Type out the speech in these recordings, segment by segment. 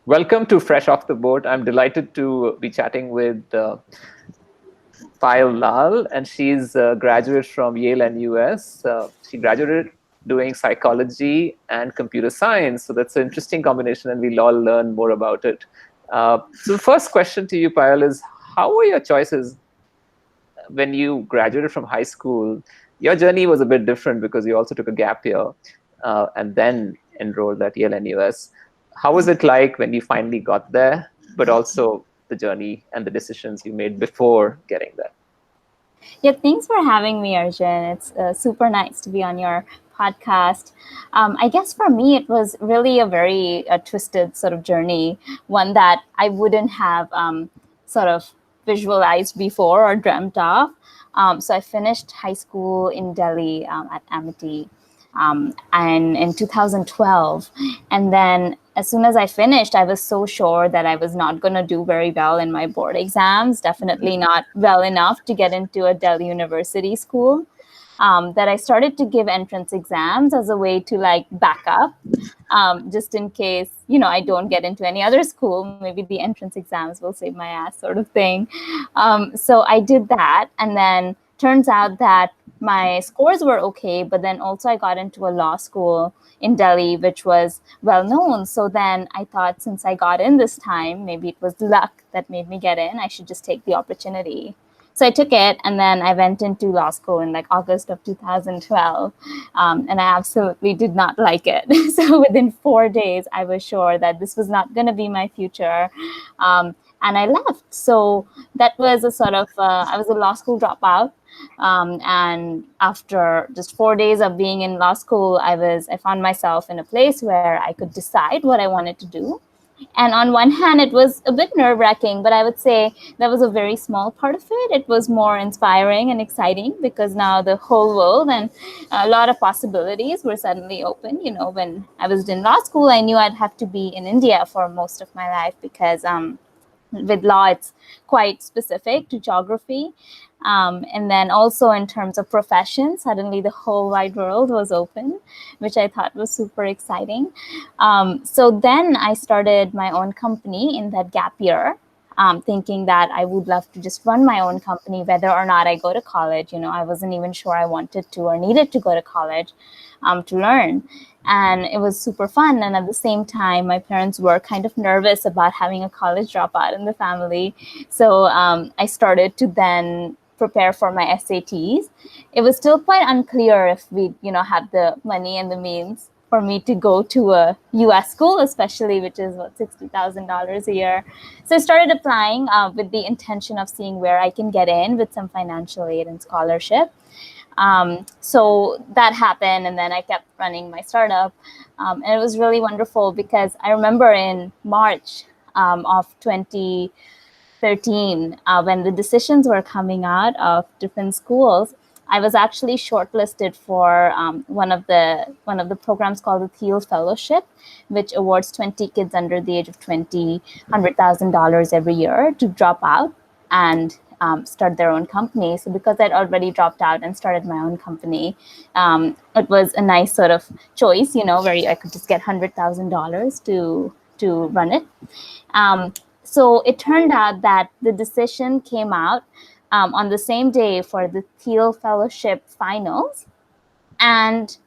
Welcome to Fresh Off the Boat. I'm delighted to be chatting with Payal Lal, and she's a graduate from Yale-NUS. She graduated doing psychology and computer science. So that's an interesting combination, and we'll all learn more about it. So the first question to you, Payal, is how were your choices when you graduated from high school? Your journey was a bit different because you also took a gap year and then enrolled at Yale-NUS. How was it like when you finally got there, but also the journey and the decisions you made before getting there? Yeah, thanks for having me, Arjun. It's super nice to be on your podcast. I guess for me, it was really a very twisted sort of journey, one that I wouldn't have sort of visualized before or dreamt of. So I finished high school in Delhi at Amity and in 2012. And then as soon as I finished, I was so sure that I was not going to do very well in my board exams, definitely not well enough to get into a Delhi University school. That I started to give entrance exams as a way to like back up, just in case, I don't get into any other school. Maybe the entrance exams will save my ass, sort of thing. So I did that. And then turns out that my scores were okay, but then also I got into a law school in Delhi, which was well known. So then I thought, since I got in this time, maybe it was luck that made me get in. I should just take the opportunity. So I took it, and then I went into law school in like August of 2012, and I absolutely did not like it. So within 4 days, I was sure that this was not going to be my future, and I left. So that was a sort of I was a law school dropout, and after just 4 days of being in law school, I found myself in a place where I could decide what I wanted to do. And on one hand, it was a bit nerve wracking, but I would say that was a very small part of it. It was more inspiring and exciting because now the whole world and a lot of possibilities were suddenly open. When I was in law school, I knew I'd have to be in India for most of my life because with law, it's quite specific to geography. And then also in terms of profession, suddenly the whole wide world was open, which I thought was super exciting. So then I started my own company in that gap year, thinking that I would love to just run my own company, whether or not I go to college. I wasn't even sure I wanted to or needed to go to college to learn. And it was super fun. And at the same time, my parents were kind of nervous about having a college dropout in the family. So I started to then prepare for my SATs. It was still quite unclear if we, had the money and the means for me to go to a US school, especially, which is what, $60,000 a year. So I started applying with the intention of seeing where I can get in with some financial aid and scholarship. So that happened, and then I kept running my startup. And it was really wonderful because I remember in March of 2013, when the decisions were coming out of different schools, I was actually shortlisted for one of the programs called the Thiel Fellowship, which awards 20 kids under the age of 20 $100,000 every year to drop out and start their own company. So because I'd already dropped out and started my own company, it was a nice sort of choice, where I could just get $100,000 to run it. So it turned out that the decision came out on the same day for the Thiel Fellowship finals and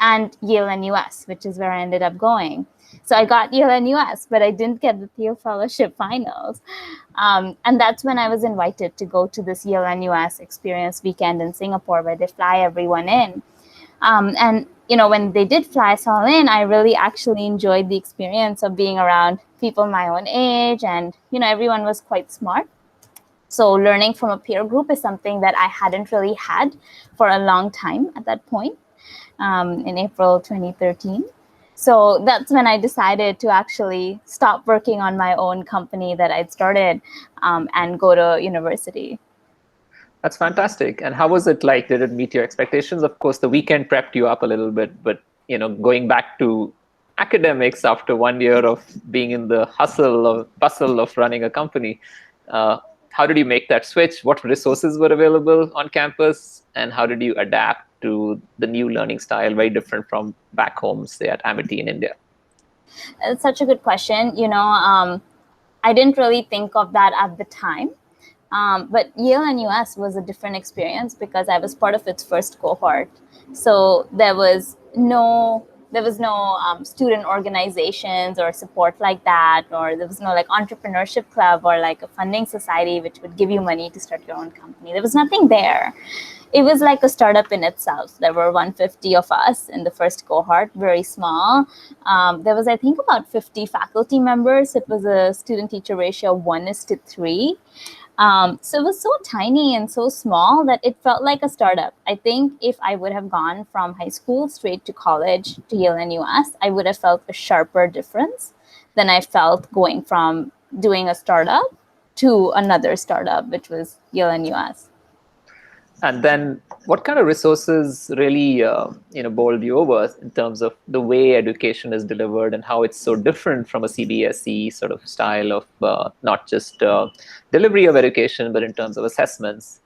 Yale-NUS, which is where I ended up going. So I got Yale-NUS, but I didn't get the Thiel Fellowship finals. And that's when I was invited to go to this Yale-NUS experience weekend in Singapore, where they fly everyone in. And, when they did fly us all in, I really actually enjoyed the experience of being around people my own age. And, everyone was quite smart. So learning from a peer group is something that I hadn't really had for a long time at that point, in April 2013. So that's when I decided to actually stop working on my own company that I'd started and go to university. That's fantastic. And how was it like? Did it meet your expectations? Of course, the weekend prepped you up a little bit, but going back to academics after 1 year of being in the hustle or bustle of running a company, how did you make that switch? What resources were available on campus, and how did you adapt to the new learning style, very different from back home, say at Amity in India? It's such a good question. I didn't really think of that at the time. But Yale-NUS was a different experience because I was part of its first cohort. So there was no student organizations or support like that, or there was no like entrepreneurship club or like a funding society which would give you money to start your own company. There was nothing there. It was like a startup in itself. There were 150 of us in the first cohort, very small. There was, I think, about 50 faculty members. It was a student-teacher ratio of 1:3. So it was so tiny and so small that it felt like a startup. I think if I would have gone from high school straight to college to Yale-NUS, I would have felt a sharper difference than I felt going from doing a startup to another startup, which was Yale-NUS. And then what kind of resources really bowled you over in terms of the way education is delivered and how it's so different from a CBSE sort of style of not just delivery of education, but in terms of assessments?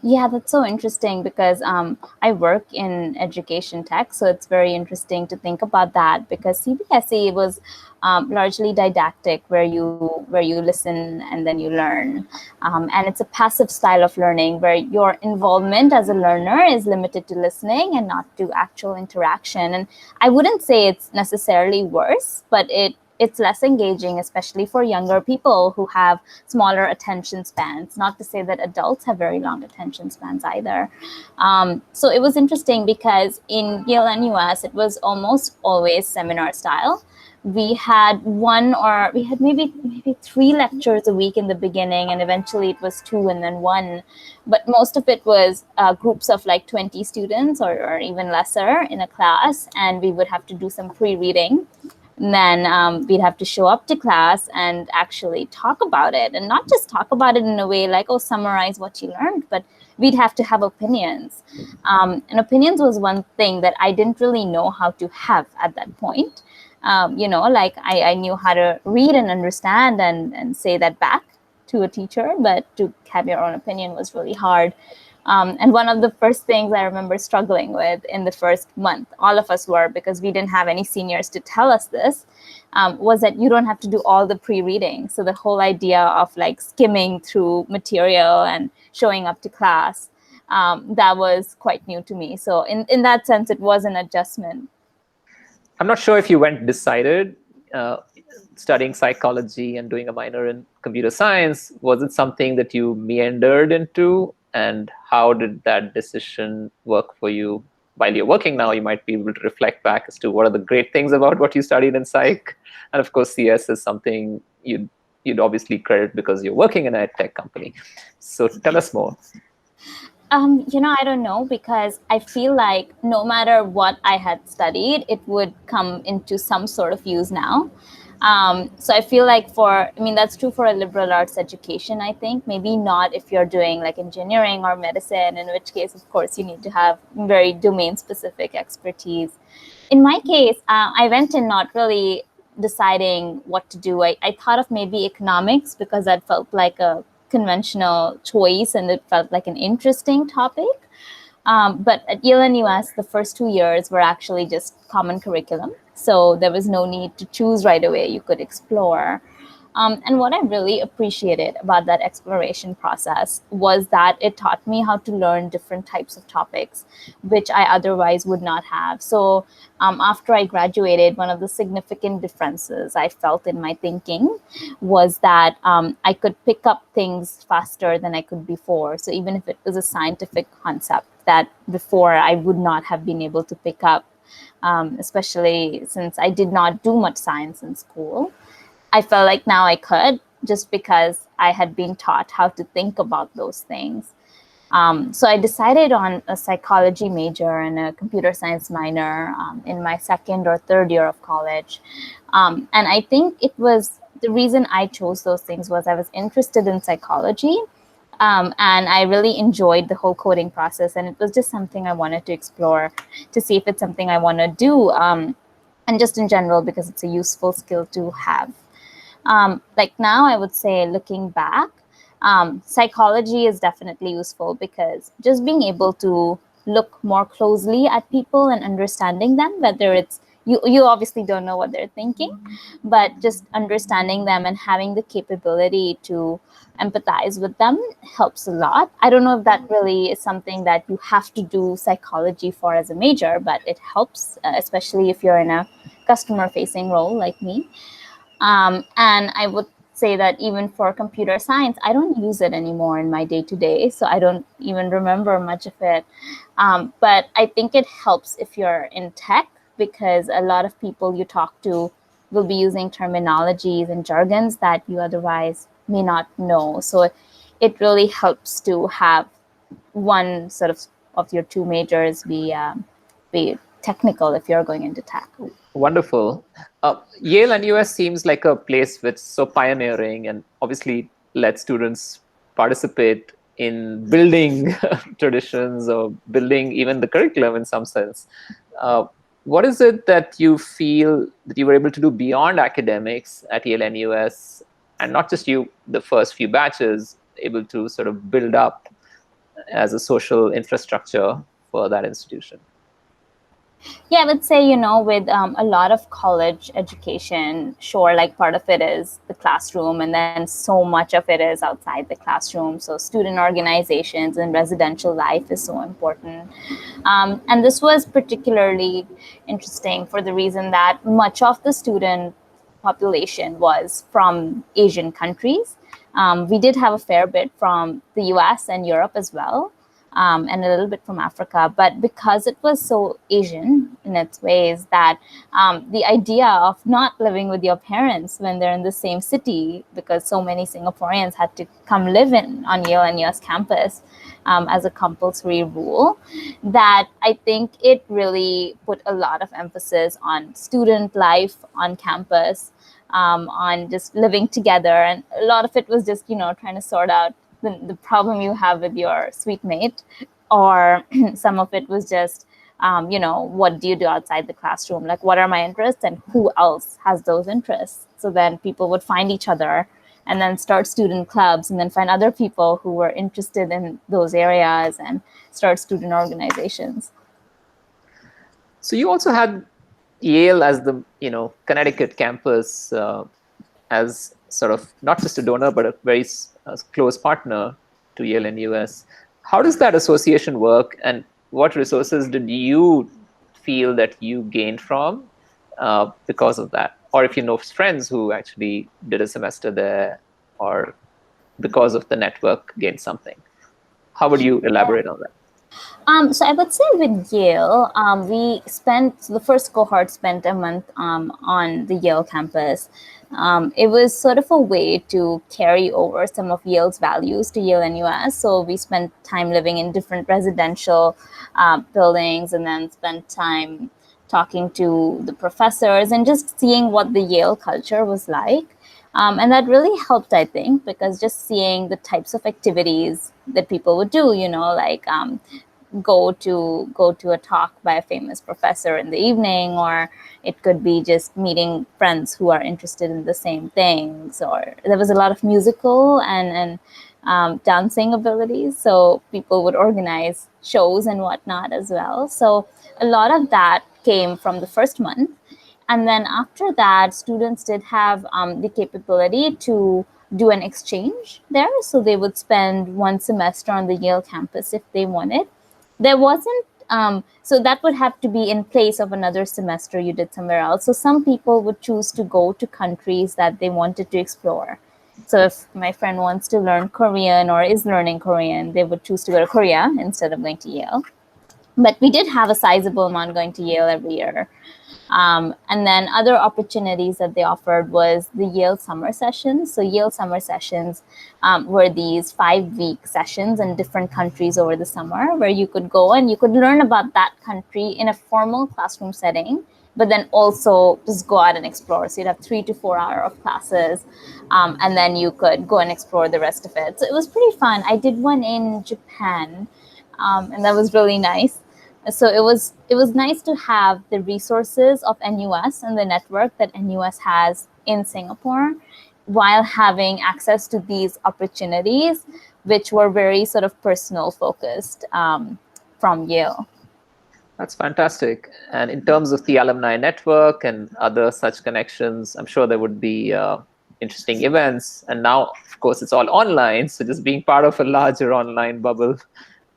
Yeah, that's so interesting because I work in education tech, so it's very interesting to think about that because CBSE was largely didactic, where you listen and then you learn, and it's a passive style of learning where your involvement as a learner is limited to listening and not to actual interaction. And I wouldn't say it's necessarily worse, but it's less engaging, especially for younger people who have smaller attention spans. Not to say that adults have very long attention spans either. So it was interesting because in Yale-NUS, it was almost always seminar style. We had maybe 3 lectures a week in the beginning, and eventually it was 2 and then 1. But most of it was groups of like 20 students or even lesser in a class, and we would have to do some pre-reading. And then we'd have to show up to class and actually talk about it, and not just talk about it in a way like, oh, summarize what you learned, but we'd have to have opinions. And opinions was one thing that I didn't really know how to have at that point. Like I knew how to read and understand and say that back to a teacher, but to have your own opinion was really hard. And one of the first things I remember struggling with in the first month, all of us were, because we didn't have any seniors to tell us this, was that you don't have to do all the pre-reading. So the whole idea of like skimming through material and showing up to class, that was quite new to me. So in that sense, it was an adjustment. I'm not sure if you went decided studying psychology and doing a minor in computer science. Was it something that you meandered into? And how did that decision work for you? While you're working now, you might be able to reflect back as to what are the great things about what you studied in psych. And of course, CS is something you'd obviously credit because you're working in a tech company. So tell us more. I don't know, because I feel like no matter what I had studied, it would come into some sort of use now. So I feel like that's true for a liberal arts education, I think. Maybe not if you're doing like engineering or medicine, in which case, of course, you need to have very domain-specific expertise. In my case, I went in not really deciding what to do. I thought of maybe economics because that felt like a conventional choice and it felt like an interesting topic. But at Yale-NUS, the first 2 years were actually just common curriculum. So there was no need to choose right away. You could explore. And what I really appreciated about that exploration process was that it taught me how to learn different types of topics, which I otherwise would not have. So after I graduated, one of the significant differences I felt in my thinking was that I could pick up things faster than I could before. So even if it was a scientific concept that before I would not have been able to pick up, especially since I did not do much science in school, I felt like now I could, just because I had been taught how to think about those things. So I decided on a psychology major and a computer science minor in my second or third year of college. And I think it was the reason I chose those things was I was interested in psychology. And I really enjoyed the whole coding process. And it was just something I wanted to explore to see if it's something I want to do. And just in general, because it's a useful skill to have. Like now, I would say, looking back, psychology is definitely useful because just being able to look more closely at people and understanding them, whether it's you obviously don't know what they're thinking, but just understanding them and having the capability to empathize with them helps a lot. I don't know if that really is something that you have to do psychology for as a major, but it helps, especially if you're in a customer facing role like me. And I would say that even for computer science, I don't use it anymore in my day to day. So I don't even remember much of it. But I think it helps if you're in tech, because a lot of people you talk to will be using terminologies and jargons that you otherwise may not know. So it really helps to have one sort of your two majors be technical if you're going into tech. Wonderful. Yale and US seems like a place which is so pioneering and obviously let students participate in building traditions or building even the curriculum in some sense. Uh, what is it that you feel that you were able to do beyond academics at Yale and US, and not just you, the first few batches, able to sort of build up as a social infrastructure for that institution? Yeah, I would say, with a lot of college education, sure, like part of it is the classroom, and then so much of it is outside the classroom. So, student organizations and residential life is so important. And this was particularly interesting for the reason that much of the student population was from Asian countries. We did have a fair bit from the US and Europe as well, and a little bit from Africa. But because it was so Asian in its ways, that the idea of not living with your parents when they're in the same city, because so many Singaporeans had to come live in on Yale-NUS campus as a compulsory rule, that I think it really put a lot of emphasis on student life on campus, on just living together. And a lot of it was just, trying to sort out the problem you have with your sweet mate, or some of it was just, what do you do outside the classroom? Like, what are my interests and who else has those interests? So then people would find each other and then start student clubs, and then find other people who were interested in those areas and start student organizations. So you also had Yale as the Connecticut campus as sort of not just a donor but a very close partner to Yale and US. How does that association work, and what resources did you feel that you gained from because of that? Or if you know friends who actually did a semester there, or because of the network gained something, how would you elaborate on that? So I would say with Yale, we spent the first cohort spent a month on the Yale campus. It was sort of a way to carry over some of Yale's values to Yale-NUS. So we spent time living in different residential buildings, and then spent time talking to the professors and just seeing what the Yale culture was like. And that really helped, I think, because just seeing the types of activities that people would do, like go to a talk by a famous professor in the evening, or it could be just meeting friends who are interested in the same things, or there was a lot of musical and dancing abilities, so people would organize shows and whatnot as well. So a lot of that came from the first month. And then after that, students did have the capability to do an exchange there. So they would spend one semester on the Yale campus if they wanted. There wasn't, so that would have to be in place of another semester you did somewhere else. So some people would choose to go to countries that they wanted to explore. So if my friend wants to learn Korean or is learning Korean, they would choose to go to Korea instead of going to Yale. But we did have a sizable amount going to Yale every year. And then other opportunities that they offered was the Yale summer sessions. So Yale summer sessions were these 5-week sessions in different countries over the summer, where you could go and you could learn about that country in a formal classroom setting, but then also just go out and explore. So you'd have 3 to 4 hours of classes, and then you could go and explore the rest of it. So it was pretty fun. I did one in Japan, and that was really nice. So it was nice to have the resources of NUS and the network that NUS has in Singapore, while having access to these opportunities, which were very sort of personal focused from Yale. That's fantastic. And in terms of the alumni network and other such connections, I'm sure there would be interesting events. And now, of course, it's all online. So just being part of a larger online bubble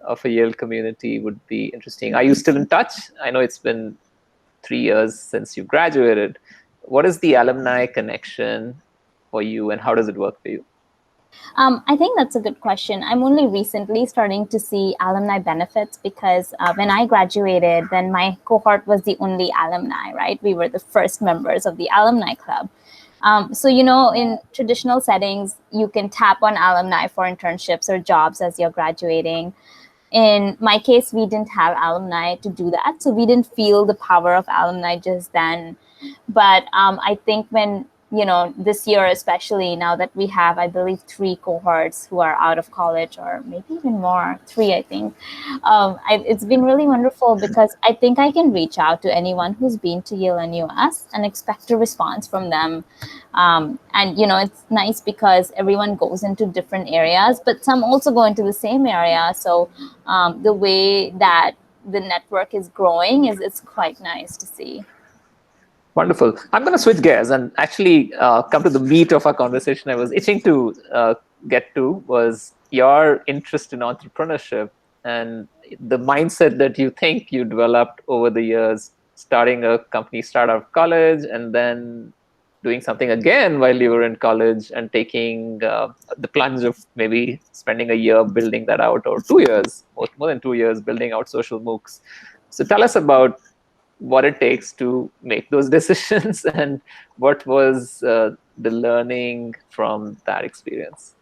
of a Yale community would be interesting. Are you still in touch? I know it's been 3 years since you graduated. What is the alumni connection for you, and how does it work for you? I think that's a good question. I'm only recently starting to see alumni benefits because when I graduated, then my cohort was the only alumni, right? We were the first members of the alumni club. So, in traditional settings, you can tap on alumni for internships or jobs as you're graduating. In my case, we didn't have alumni to do that. So we didn't feel the power of alumni just then. But I think when, this year, especially now that we have, I believe, 3 cohorts who are out of college, or maybe even more, 3, I think. It's been really wonderful because I think I can reach out to anyone who's been to Yale-NUS and expect a response from them. And, it's nice because everyone goes into different areas, but some also go into the same area. So the way that the network is growing is it's quite nice to see. Wonderful. I'm going to switch gears and actually come to the meat of our conversation. I was itching to get to was your interest in entrepreneurship and the mindset that you think you developed over the years, starting a company straight out of college and then doing something again while you were in college and taking the plunge of maybe spending a year building that out, or 2 years, more than 2 years building out social MOOCs. So tell us about what it takes to make those decisions and what was the learning from that experience.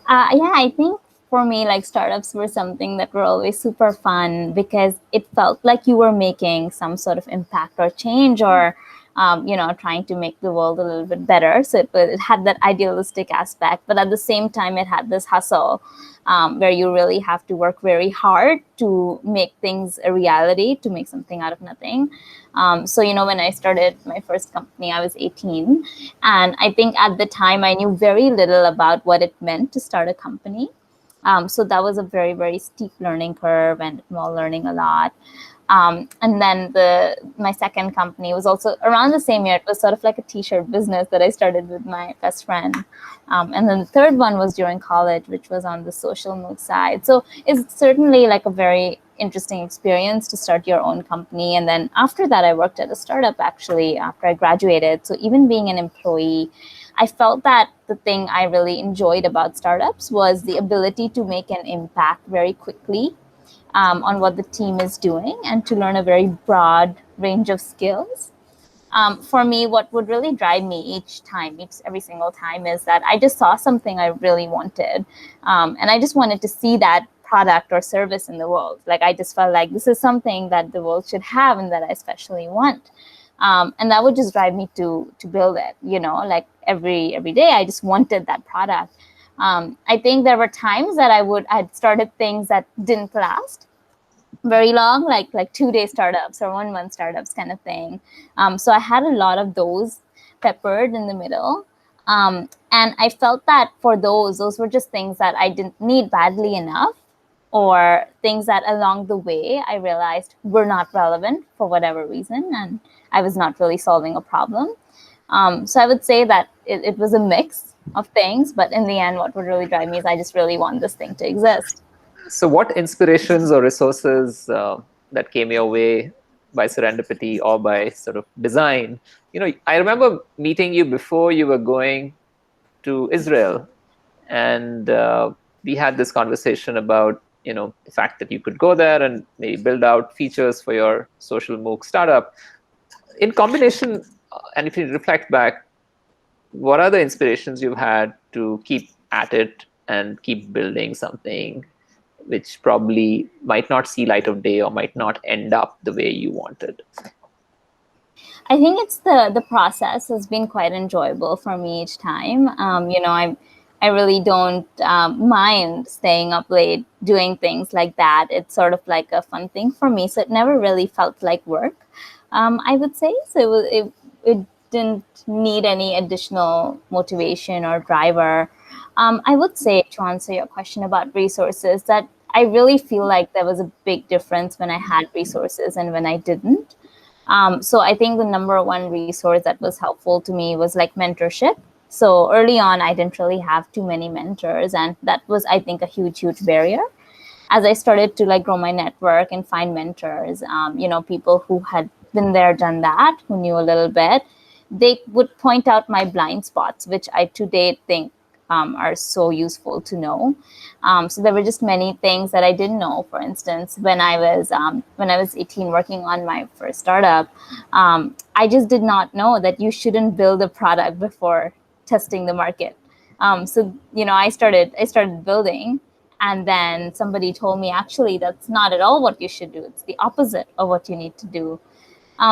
Yeah, I think for me, like startups were something that were always super fun because it felt like you were making some sort of impact or change, or trying to make the world a little bit better. So it had that idealistic aspect, but at the same time, it had this hustle where you really have to work very hard to make things a reality, to make something out of nothing. So, when I started my first company, I was 18. And I think at the time, I knew very little about what it meant to start a company. So that was a very, very steep learning curve and while learning a lot. And then my second company was also around the same year. It was sort of like a t-shirt business that I started with my best friend. And then the third one was during college, which was on the social move side. So it's certainly like a very interesting experience to start your own company. And then after that, I worked at a startup actually after I graduated. So even being an employee, I felt that the thing I really enjoyed about startups was the ability to make an impact very quickly on what the team is doing and to learn a very broad range of skills. For me, what would really drive me every single time, is that I just saw something I really wanted. And I just wanted to see that product or service in the world. Like, I just felt like this is something that the world should have and that I especially want. And that would just drive me to build it, like every day I just wanted that product. I think there were times that I'd started things that didn't last very long, like 2-day startups or 1-month startups kind of thing. So I had a lot of those peppered in the middle. And I felt that for those were just things that I didn't need badly enough, or things that along the way I realized were not relevant for whatever reason, and I was not really solving a problem. So I would say that it was a mix of things, but in the end, what would really drive me is I just really want this thing to exist. So what inspirations or resources that came your way by serendipity or by sort of design? I remember meeting you before you were going to Israel, and we had this conversation about the fact that you could go there and maybe build out features for your social MOOC startup. In combination, and if you reflect back, what are the inspirations you've had to keep at it and keep building something which probably might not see light of day or might not end up the way you wanted? I think it's the process has been quite enjoyable for me each time. I really don't mind staying up late doing things like that. It's sort of like a fun thing for me. So it never really felt like work, I would say. So it didn't need any additional motivation or driver. I would say, to answer your question about resources, that I really feel like there was a big difference when I had resources and when I didn't. So I think the number one resource that was helpful to me was like mentorship. So early on, I didn't really have too many mentors, and that was, I think, a huge barrier. As I started to like grow my network and find mentors, people who had been there, done that, who knew a little bit, they would point out my blind spots, which I to date think are so useful to know. So there were just many things that I didn't know. For instance, when I was 18, working on my first startup, I just did not know that you shouldn't build a product before testing the market. I started building, and then somebody told me, actually, that's not at all what you should do. It's the opposite of what you need to do.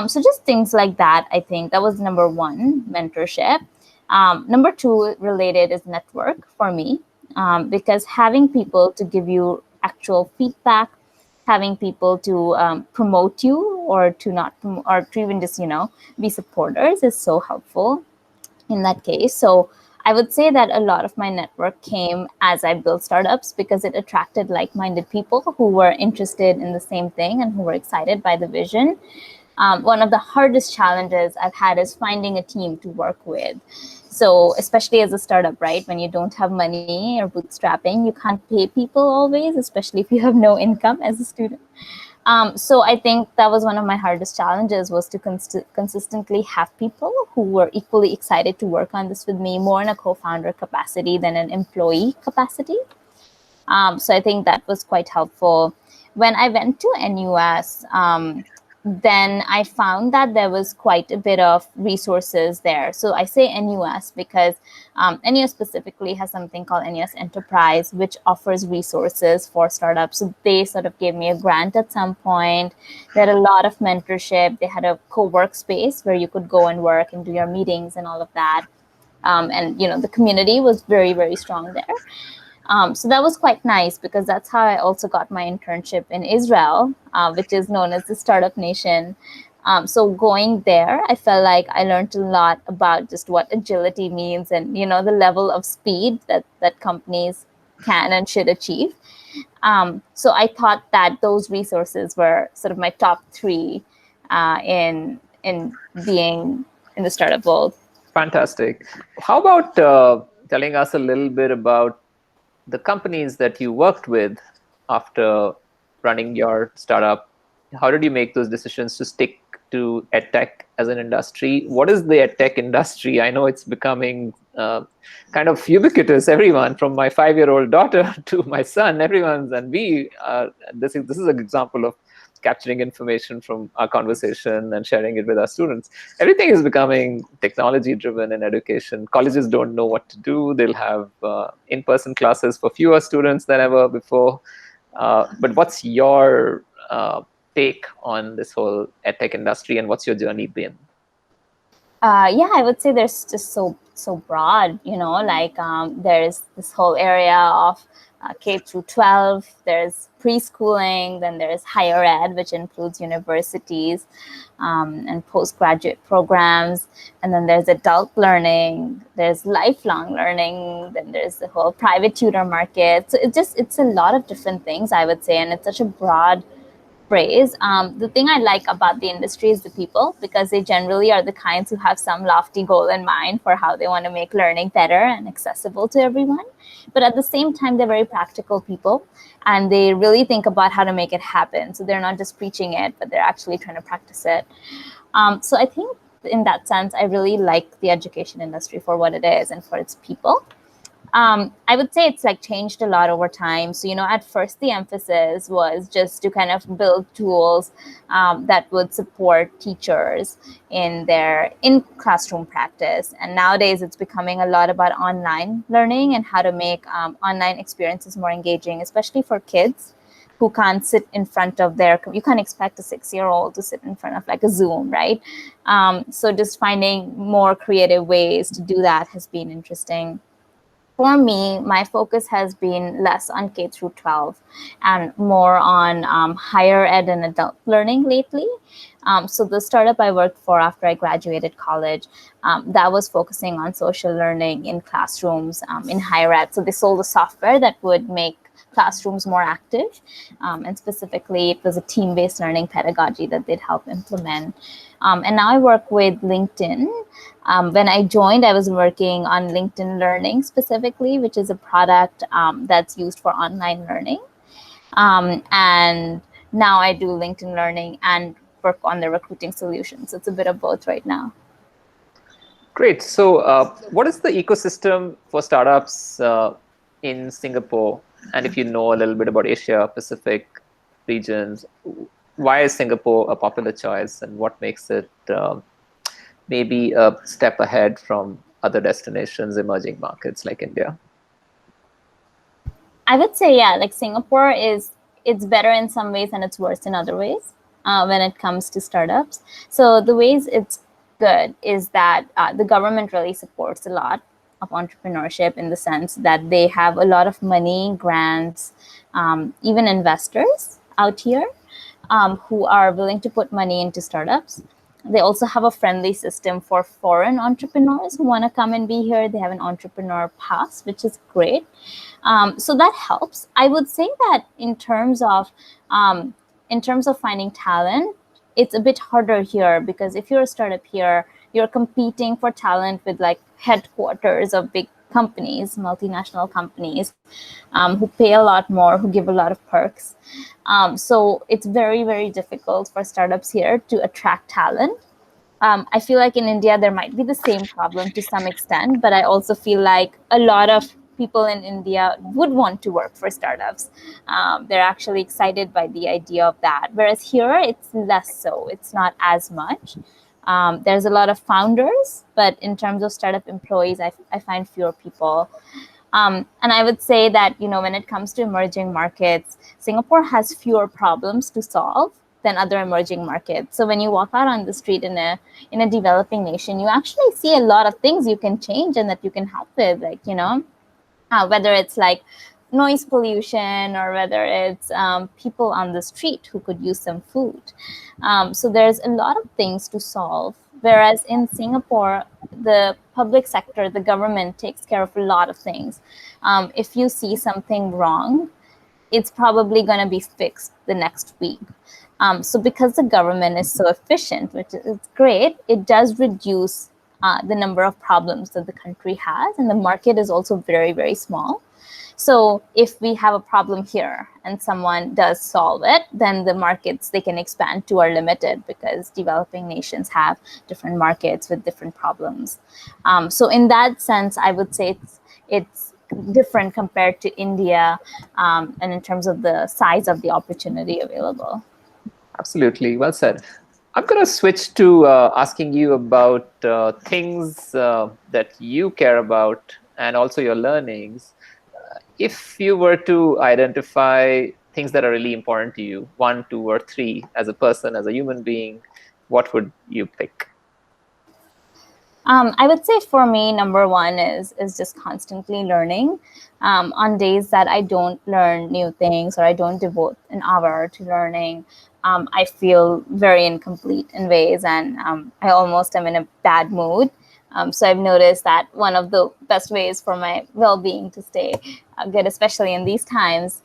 So just things like that, I think that was number one, mentorship. Number two related is network for me, because having people to give you actual feedback, having people to promote you, or to not or to even just be supporters, is so helpful in that case. So I would say that a lot of my network came as I built startups, because it attracted like-minded people who were interested in the same thing and who were excited by the vision. One of the hardest challenges I've had is finding a team to work with. So, especially as a startup, right? When you don't have money or bootstrapping, you can't pay people always, especially if you have no income as a student. So I think that was one of my hardest challenges, was to consistently have people who were equally excited to work on this with me, more in a co-founder capacity than an employee capacity. So I think that was quite helpful. When I went to NUS, then I found that there was quite a bit of resources there. So I say NUS because NUS specifically has something called NUS Enterprise, which offers resources for startups. So they sort of gave me a grant at some point. They had a lot of mentorship. They had a co-work space where you could go and work and do your meetings and all of that. And the community was very strong there. So that was quite nice, because that's how I also got my internship in Israel, which is known as the Startup Nation. So going there, I felt like I learned a lot about just what agility means, and the level of speed that companies can and should achieve. So I thought that those resources were sort of my top three in being in the startup world. Fantastic. How about telling us a little bit about the companies that you worked with after running your startup? How did you make those decisions to stick to edtech as an industry? What is the edtech industry? I know it's becoming kind of ubiquitous. Everyone, from my 5-year-old daughter to my son, everyone's, and we. This is an example of capturing information from our conversation and sharing it with our students. Everything is becoming technology driven in education. Colleges don't know what to do. They'll have in-person classes for fewer students than ever before. But what's your take on this whole edtech industry, and what's your journey been? Yeah, I would say there's just so broad, like there's this whole area of K through 12, there's preschooling, then there's higher ed, which includes universities and postgraduate programs, and then there's adult learning, there's lifelong learning, then there's the whole private tutor market. So it's a lot of different things, I would say, and it's such a broad phrase. The thing I like about the industry is the people, because they generally are the kinds who have some lofty goal in mind for how they want to make learning better and accessible to everyone. But at the same time, they're very practical people, and they really think about how to make it happen. So they're not just preaching it, but they're actually trying to practice it. So I think in that sense, I really like the education industry for what it is and for its people. I would say it's like changed a lot over time. So, at first the emphasis was just to kind of build tools that would support teachers in their in-classroom practice. And nowadays it's becoming a lot about online learning and how to make online experiences more engaging, especially for kids who can't sit in front of you can't expect a 6-year-old to sit in front of like a Zoom, right? So just finding more creative ways to do that has been interesting. For me, my focus has been less on K through 12 and more on higher ed and adult learning lately. So the startup I worked for after I graduated college, that was focusing on social learning in classrooms in higher ed. So they sold a software that would make classrooms more active. And specifically, it was a team-based learning pedagogy that they'd help implement. And now I work with LinkedIn. When I joined, I was working on LinkedIn Learning specifically, which is a product that's used for online learning. And now I do LinkedIn Learning and work on the recruiting solutions. So it's a bit of both right now. Great. So, what is the ecosystem for startups in Singapore? And if you know a little bit about Asia Pacific regions, why is Singapore a popular choice, and what makes it maybe a step ahead from other destinations, emerging markets like India? I would say, yeah, like Singapore it's better in some ways and it's worse in other ways when it comes to startups. So the ways it's good is that the government really supports a lot of entrepreneurship in the sense that they have a lot of money, grants, even investors out here who are willing to put money into startups. They also have a friendly system for foreign entrepreneurs who want to come and be here. They have an entrepreneur pass, which is great. So that helps. I would say that in terms of finding talent, it's a bit harder here because if you're a startup here, you're competing for talent with like headquarters of big companies, multinational companies, who pay a lot more, who give a lot of perks. So it's very, very difficult for startups here to attract talent. I feel like in India, there might be the same problem to some extent, but I also feel like a lot of people in India would want to work for startups. They're actually excited by the idea of that. Whereas here, it's less so. It's not as much. There's a lot of founders, but in terms of startup employees, I find fewer people. And I would say that, when it comes to emerging markets, Singapore has fewer problems to solve than other emerging markets. So when you walk out on the street in a developing nation, you actually see a lot of things you can change and that you can help with, like, whether it's like noise pollution or whether it's people on the street who could use some food. So there's a lot of things to solve. Whereas in Singapore, the public sector, the government takes care of a lot of things. If you see something wrong, it's probably going to be fixed the next week. So because the government is so efficient, which is great, it does reduce the number of problems that the country has. And the market is also very, very small. So if we have a problem here and someone does solve it, then the markets they can expand to are limited because developing nations have different markets with different problems. So in that sense, I would say it's different compared to India, and in terms of the size of the opportunity available. Absolutely. Well said. I'm going to switch to asking you about things that you care about and also your learnings. If you were to identify things that are really important to you, 1, 2, or 3, as a person, as a human being, what would you pick? I would say for me, number one is just constantly learning. On days that I don't learn new things or I don't devote an hour to learning, I feel very incomplete in ways, and I almost am in a bad mood. So I've noticed that one of the best ways for my well-being to stay good, especially in these times,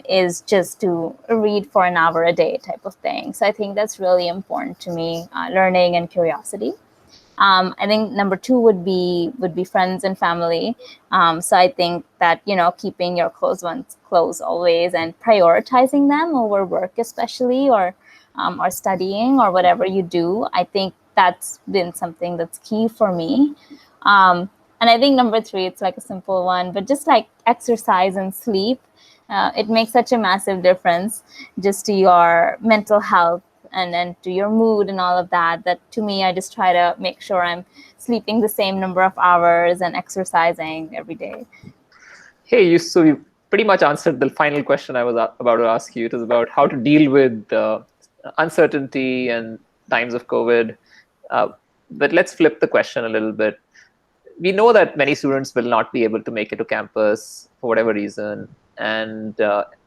is just to read for an hour a day type of thing. So I think that's really important to me, learning and curiosity. I think number two would be friends and family. So I think that keeping your close ones close always and prioritizing them over work, especially or studying or whatever you do. I think that's been something that's key for me. And I think number three, it's like a simple one, but just like exercise and sleep. It makes such a massive difference just to your mental health and to your mood and all of that, that to me, I just try to make sure I'm sleeping the same number of hours and exercising every day. Hey, you pretty much answered the final question I was about to ask you. It was about how to deal with uncertainty and times of COVID. But let's flip the question a little bit. We know that many students will not be able to make it to campus for whatever reason, and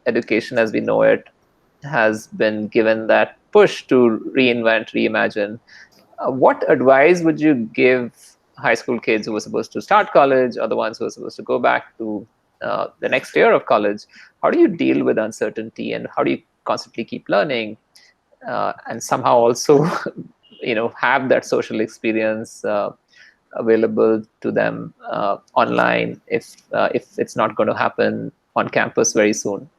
education as we know it has been given that push to reinvent, reimagine. What advice would you give high school kids who were supposed to start college or the ones who were supposed to go back to the next year of college, how do you deal with uncertainty, and how do you constantly keep learning, and somehow also have that social experience available to them online if it's not going to happen on campus very soon?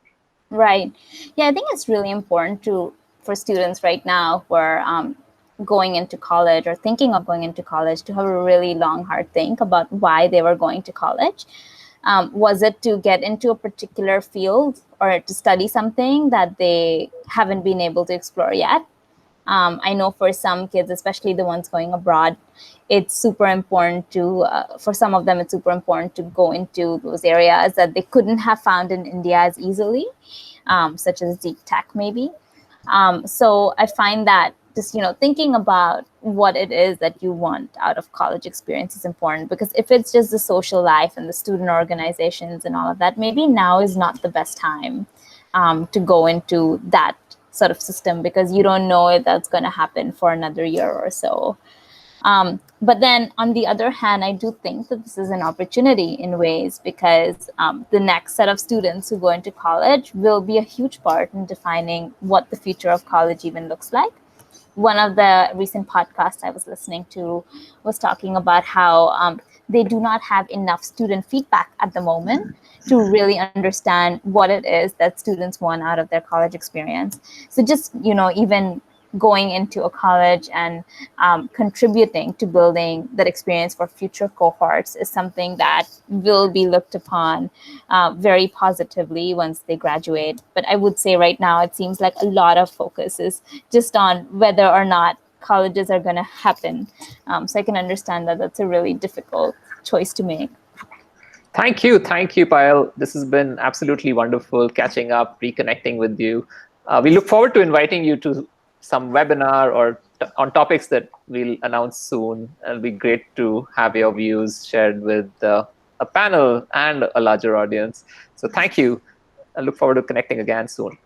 Right. Yeah, I think it's really important to for students right now who are going into college or thinking of going into college to have a really long, hard think about why they were going to college. Was it to get into a particular field or to study something that they haven't been able to explore yet? I know for some kids, especially the ones going abroad, it's super important to, for some of them, it's super important to go into those areas that they couldn't have found in India as easily, such as deep tech, maybe. So I find that just thinking about what it is that you want out of college experience is important, because if it's just the social life and the student organizations and all of that, maybe now is not the best time to go into that sort of system, because you don't know if that's going to happen for another year or so. But then on the other hand, I do think that this is an opportunity in ways, because the next set of students who go into college will be a huge part in defining what the future of college even looks like. One of the recent podcasts I was listening to was talking about how they do not have enough student feedback at the moment to really understand what it is that students want out of their college experience. So just, even going into a college and contributing to building that experience for future cohorts is something that will be looked upon very positively once they graduate. But I would say right now it seems like a lot of focus is just on whether or not colleges are going to happen. So I can understand that that's a really difficult choice to make. Thank you, Payal. This has been absolutely wonderful catching up, reconnecting with you. We look forward to inviting you to some webinar or on topics that we'll announce soon. It'll be great to have your views shared with a panel and a larger audience. So thank you. I look forward to connecting again soon.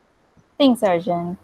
Thanks, Arjun.